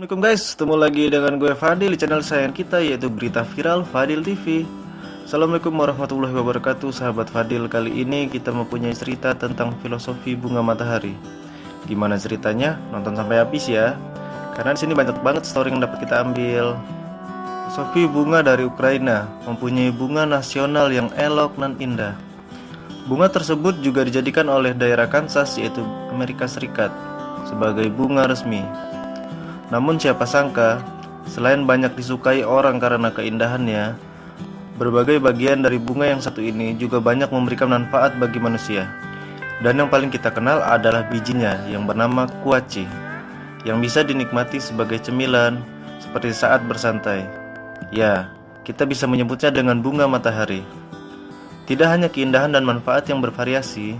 Assalamualaikum guys, ketemu lagi dengan gue Fadil di channel kesayangan kita yaitu Berita Viral Fadil TV. Assalamualaikum warahmatullahi wabarakatuh sahabat Fadil. Kali ini kita mempunyai cerita tentang filosofi bunga matahari. Gimana ceritanya? Nonton sampai habis ya. Karena di sini banyak banget story yang dapat kita ambil. Filosofi bunga dari Ukraina mempunyai bunga nasional yang elok dan indah. Bunga tersebut juga dijadikan oleh daerah Kansas yaitu Amerika Serikat sebagai bunga resmi. Namun siapa sangka, selain banyak disukai orang karena keindahannya, berbagai bagian dari bunga yang satu ini juga banyak memberikan manfaat bagi manusia. Dan yang paling kita kenal adalah bijinya yang bernama kuaci, yang bisa dinikmati sebagai cemilan seperti saat bersantai. Ya, kita bisa menyebutnya dengan bunga matahari. Tidak hanya keindahan dan manfaat yang bervariasi,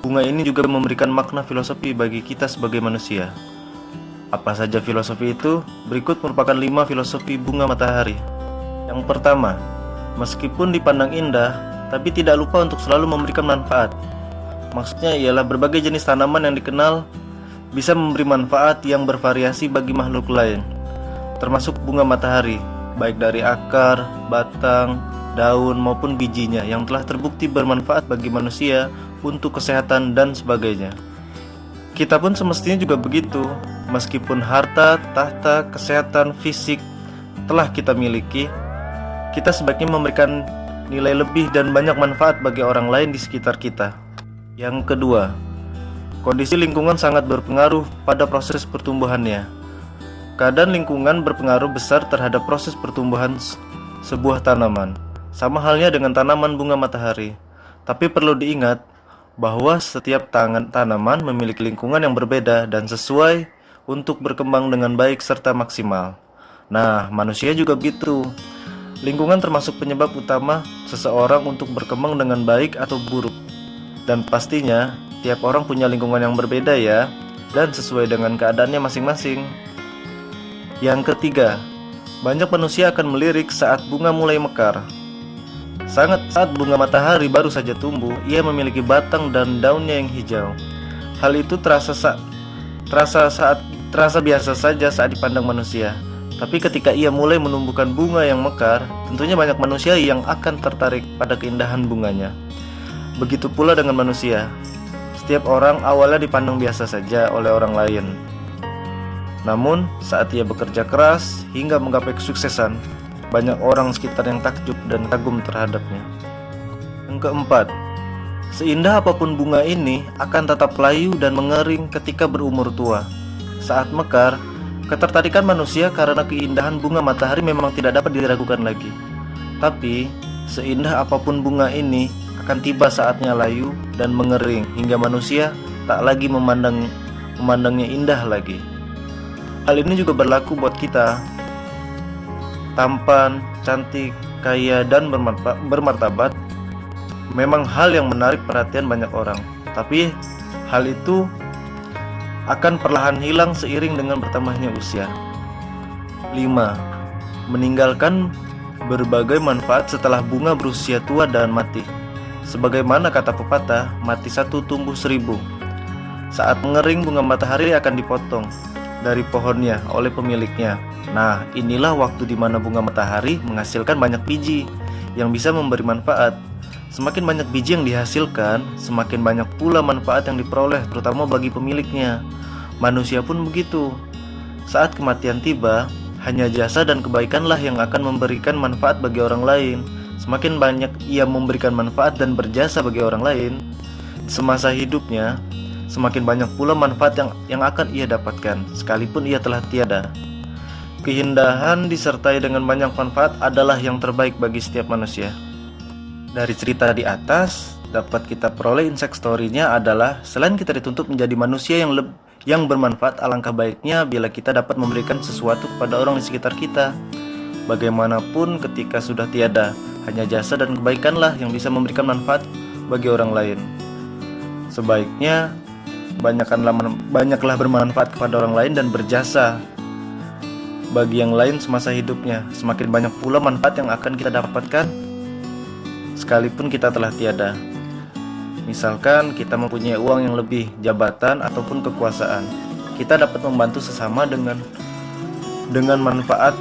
bunga ini juga memberikan makna filosofi bagi kita sebagai manusia. Apa saja filosofi itu? Berikut merupakan 5 filosofi bunga matahari. Yang pertama, meskipun dipandang indah, tapi tidak lupa untuk selalu memberikan manfaat. Maksudnya ialah berbagai jenis tanaman yang dikenal bisa memberi manfaat yang bervariasi bagi makhluk lain, termasuk bunga matahari, baik dari akar, batang, daun maupun bijinya yang telah terbukti bermanfaat bagi manusia untuk kesehatan dan sebagainya. Kita pun semestinya juga begitu. Meskipun harta, tahta, kesehatan, fisik telah kita miliki, kita sebaiknya memberikan nilai lebih dan banyak manfaat bagi orang lain di sekitar kita. Yang kedua, kondisi lingkungan sangat berpengaruh pada proses pertumbuhannya. Keadaan lingkungan berpengaruh besar terhadap proses pertumbuhan sebuah tanaman. Sama halnya dengan tanaman bunga matahari. Tapi perlu diingat bahwa setiap tanaman memiliki lingkungan yang berbeda dan sesuai untuk berkembang dengan baik serta maksimal. Nah, manusia juga begitu. Lingkungan termasuk penyebab utama seseorang untuk berkembang dengan baik atau buruk. Dan pastinya, tiap orang punya lingkungan yang berbeda ya, dan sesuai dengan keadaannya masing-masing. Yang ketiga, banyak manusia akan melirik saat bunga mulai mekar. Saat bunga matahari baru saja tumbuh, ia memiliki batang dan daunnya yang hijau. Hal itu terasa biasa saja saat dipandang manusia. Tapi ketika ia mulai menumbuhkan bunga yang mekar, tentunya banyak manusia yang akan tertarik pada keindahan bunganya. Begitu pula dengan manusia. Setiap orang awalnya dipandang biasa saja oleh orang lain. Namun, saat ia bekerja keras hingga menggapai kesuksesan, banyak orang sekitar yang takjub dan kagum terhadapnya. Yang keempat, seindah apapun bunga ini akan tetap layu dan mengering ketika berumur tua. Saat mekar, ketertarikan manusia karena keindahan bunga matahari memang tidak dapat diragukan lagi. Tapi, seindah apapun bunga ini akan tiba saatnya layu dan mengering hingga manusia tak lagi memandangnya indah lagi. Hal ini juga berlaku buat kita. Tampan, cantik, kaya, dan bermartabat memang hal yang menarik perhatian banyak orang. Tapi hal itu akan perlahan hilang seiring dengan bertambahnya usia. 5. Meninggalkan berbagai manfaat setelah bunga berusia tua dan mati. Sebagaimana kata pepatah, mati satu tumbuh 1000. Saat mengering, bunga matahari akan dipotong dari pohonnya oleh pemiliknya. Nah, inilah waktu di mana bunga matahari menghasilkan banyak biji yang bisa memberi manfaat. Semakin banyak biji yang dihasilkan, semakin banyak pula manfaat yang diperoleh, terutama bagi pemiliknya. Manusia pun begitu. Saat kematian tiba, hanya jasa dan kebaikanlah yang akan memberikan manfaat bagi orang lain. Semakin banyak ia memberikan manfaat dan berjasa bagi orang lain semasa hidupnya, semakin banyak pula manfaat yang akan ia dapatkan, sekalipun ia telah tiada. Keindahan disertai dengan banyak manfaat adalah yang terbaik bagi setiap manusia. Dari cerita di atas, dapat kita peroleh insight story-nya adalah selain kita dituntut menjadi manusia yang bermanfaat, alangkah baiknya bila kita dapat memberikan sesuatu kepada orang di sekitar kita. Bagaimanapun ketika sudah tiada, hanya jasa dan kebaikanlah yang bisa memberikan manfaat bagi orang lain. Sebaiknya banyaklah bermanfaat kepada orang lain dan berjasa bagi yang lain semasa hidupnya. Semakin banyak pula manfaat yang akan kita dapatkan sekalipun kita telah tiada. Misalkan kita mempunyai uang yang lebih, jabatan ataupun kekuasaan, kita dapat membantu sesama dengan dengan manfaat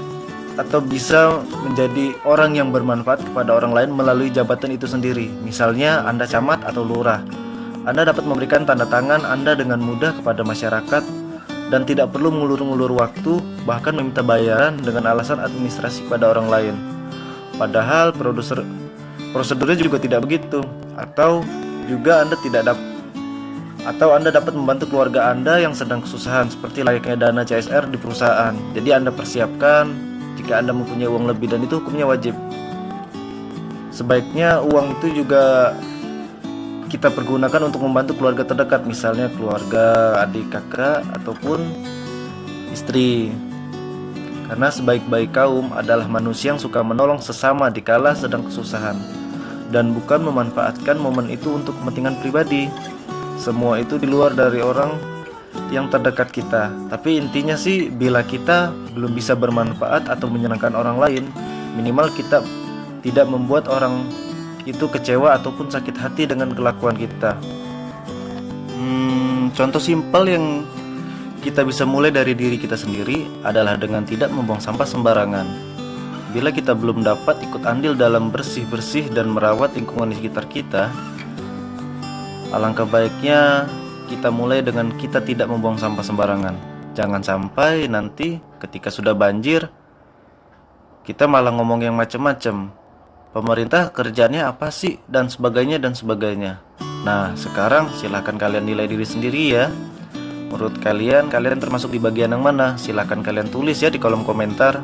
atau bisa menjadi orang yang bermanfaat kepada orang lain melalui jabatan itu sendiri. Misalnya Anda camat atau lurah, Anda dapat memberikan tanda tangan Anda dengan mudah kepada masyarakat dan tidak perlu mengulur-ngulur waktu, bahkan meminta bayaran dengan alasan administrasi pada orang lain. Padahal prosedurnya juga tidak begitu. Atau juga Anda dapat membantu keluarga Anda yang sedang kesusahan seperti layaknya dana CSR di perusahaan. Jadi Anda persiapkan jika Anda mempunyai uang lebih, dan itu hukumnya wajib. Sebaiknya uang itu juga kita pergunakan untuk membantu keluarga terdekat, misalnya keluarga, adik, kakak, ataupun istri. Karena sebaik-baik kaum adalah manusia yang suka menolong sesama dikala sedang kesusahan, dan bukan memanfaatkan momen itu untuk kepentingan pribadi. Semua itu di luar dari orang yang terdekat kita. Tapi intinya sih, bila kita belum bisa bermanfaat atau menyenangkan orang lain, minimal kita tidak membuat orang itu kecewa ataupun sakit hati dengan kelakuan kita. Contoh simpel yang kita bisa mulai dari diri kita sendiri adalah dengan tidak membuang sampah sembarangan. Bila kita belum dapat ikut andil dalam bersih-bersih dan merawat lingkungan di sekitar kita, alangkah baiknya kita mulai dengan kita tidak membuang sampah sembarangan. Jangan sampai nanti ketika sudah banjir, kita malah ngomong yang macam-macam. Pemerintah kerjanya apa sih? Dan sebagainya dan sebagainya. Nah, sekarang silahkan kalian nilai diri sendiri ya. Menurut kalian termasuk di bagian yang mana? Silahkan kalian tulis ya di kolom komentar.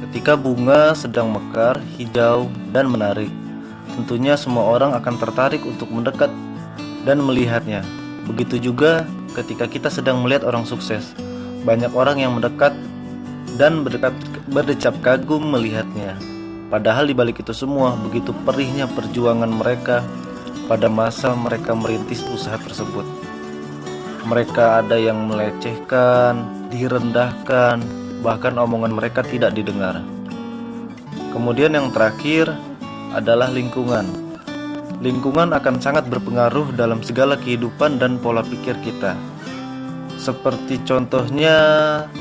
Ketika bunga sedang mekar, hijau, dan menarik, tentunya semua orang akan tertarik untuk mendekat dan melihatnya. Begitu juga ketika kita sedang melihat orang sukses, banyak orang yang mendekat dan berdecap kagum melihatnya. Padahal di balik itu semua, begitu perihnya perjuangan mereka pada masa mereka merintis usaha tersebut. Mereka ada yang melecehkan, direndahkan, bahkan omongan mereka tidak didengar. Kemudian yang terakhir adalah lingkungan. Lingkungan akan sangat berpengaruh dalam segala kehidupan dan pola pikir kita. Seperti contohnya,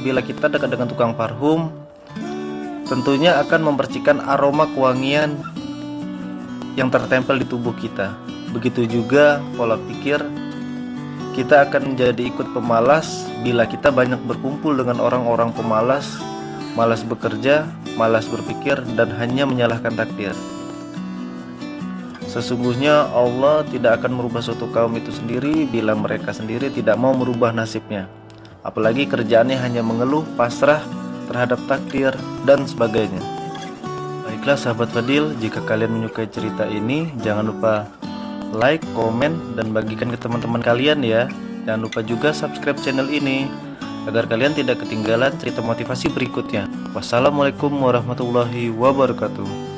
bila kita dekat dengan tukang parfum, tentunya akan mempercikan aroma kewangian yang tertempel di tubuh kita. Begitu juga pola pikir, kita akan menjadi ikut pemalas bila kita banyak berkumpul dengan orang-orang pemalas, malas bekerja, malas berpikir, dan hanya menyalahkan takdir. Sesungguhnya Allah tidak akan merubah suatu kaum itu sendiri bila mereka sendiri tidak mau merubah nasibnya. Apalagi kerjaannya hanya mengeluh, pasrah terhadap takdir, dan sebagainya. Baiklah sahabat Fadil, jika kalian menyukai cerita ini, jangan lupa like, komen, dan bagikan ke teman-teman kalian ya. Jangan lupa juga subscribe channel ini agar kalian tidak ketinggalan cerita motivasi berikutnya. Wassalamualaikum warahmatullahi wabarakatuh.